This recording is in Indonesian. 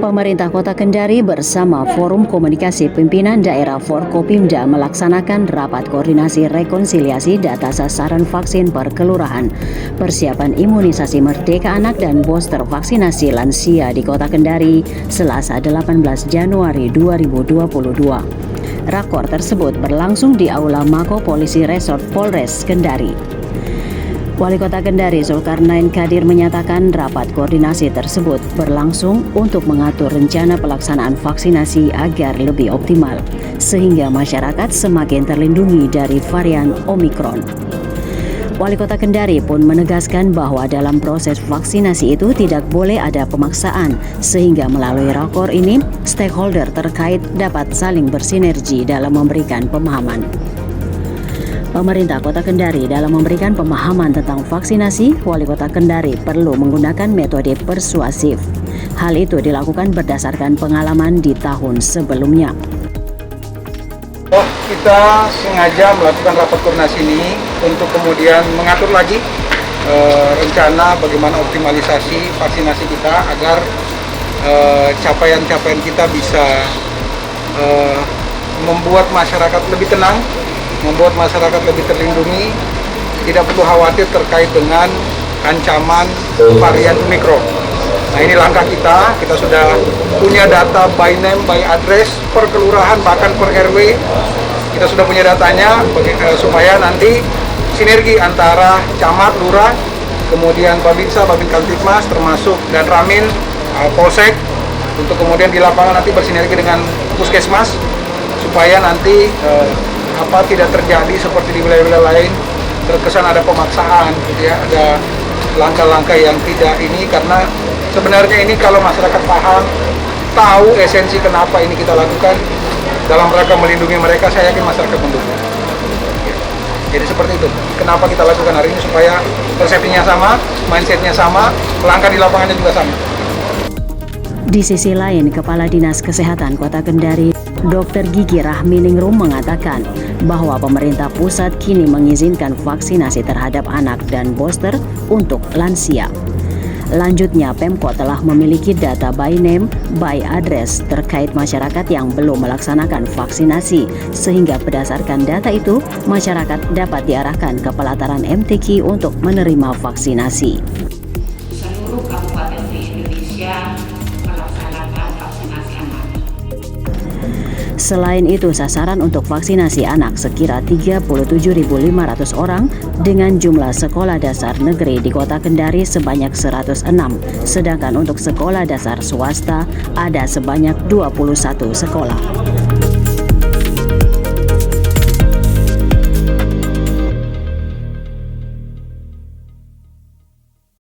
Pemerintah Kota Kendari bersama Forum Komunikasi Pimpinan Daerah Forkopimda melaksanakan rapat koordinasi rekonsiliasi data sasaran vaksin per kelurahan, persiapan imunisasi Merdeka Anak dan booster vaksinasi lansia di Kota Kendari, Selasa 18 Januari 2022. Rakor tersebut berlangsung di Aula Mako Polisi Resort Polres Kendari. Wali Kota Kendari Zulkarnain Kadir menyatakan rapat koordinasi tersebut berlangsung untuk mengatur rencana pelaksanaan vaksinasi agar lebih optimal, sehingga masyarakat semakin terlindungi dari varian Omikron. Wali Kota Kendari pun menegaskan bahwa dalam proses vaksinasi itu tidak boleh ada pemaksaan, sehingga melalui rakor ini, stakeholder terkait dapat saling bersinergi dalam memberikan pemahaman. Pemerintah Kota Kendari dalam memberikan pemahaman tentang vaksinasi, Wali Kota Kendari perlu menggunakan metode persuasif. Hal itu dilakukan berdasarkan pengalaman di tahun sebelumnya. Kita sengaja melakukan rapat koordinasi ini untuk kemudian mengatur lagi rencana bagaimana optimalisasi vaksinasi kita agar capaian-capaian kita bisa membuat masyarakat lebih tenang, membuat masyarakat lebih terlindungi, tidak perlu khawatir terkait dengan ancaman varian Omikron. Nah, ini langkah kita sudah punya data by name, by address, per kelurahan, bahkan per RW. Kita sudah punya datanya supaya nanti sinergi antara camat, lurah, kemudian Babinsa, Babin Kamtipmas, termasuk dan Ramin, Polsek, untuk kemudian di lapangan nanti bersinergi dengan Puskesmas, supaya nanti tidak terjadi seperti di wilayah-wilayah lain terkesan ada pemaksaan, gitu ya, ada langkah-langkah yang tidak ini, karena sebenarnya ini kalau masyarakat paham, tahu esensi kenapa ini kita lakukan dalam rangka melindungi mereka, saya yakin masyarakat mendukung. Jadi seperti itu, kenapa kita lakukan hari ini, supaya persepsinya sama, mindsetnya sama, langkah di lapangannya juga sama. Di sisi lain, Kepala Dinas Kesehatan Kota Kendari, Dr. Gigi Rahminingrum mengatakan bahwa pemerintah pusat kini mengizinkan vaksinasi terhadap anak dan booster untuk lansia. Lanjutnya, Pemkot telah memiliki data by name, by address terkait masyarakat yang belum melaksanakan vaksinasi, sehingga berdasarkan data itu, masyarakat dapat diarahkan ke pelataran MTQ untuk menerima vaksinasi. Seluruh kabupaten di Indonesia melaksanakan vaksinasi anak. Selain itu, sasaran untuk vaksinasi anak sekira 37.500 orang dengan jumlah sekolah dasar negeri di Kota Kendari sebanyak 106, sedangkan untuk sekolah dasar swasta ada sebanyak 21 sekolah.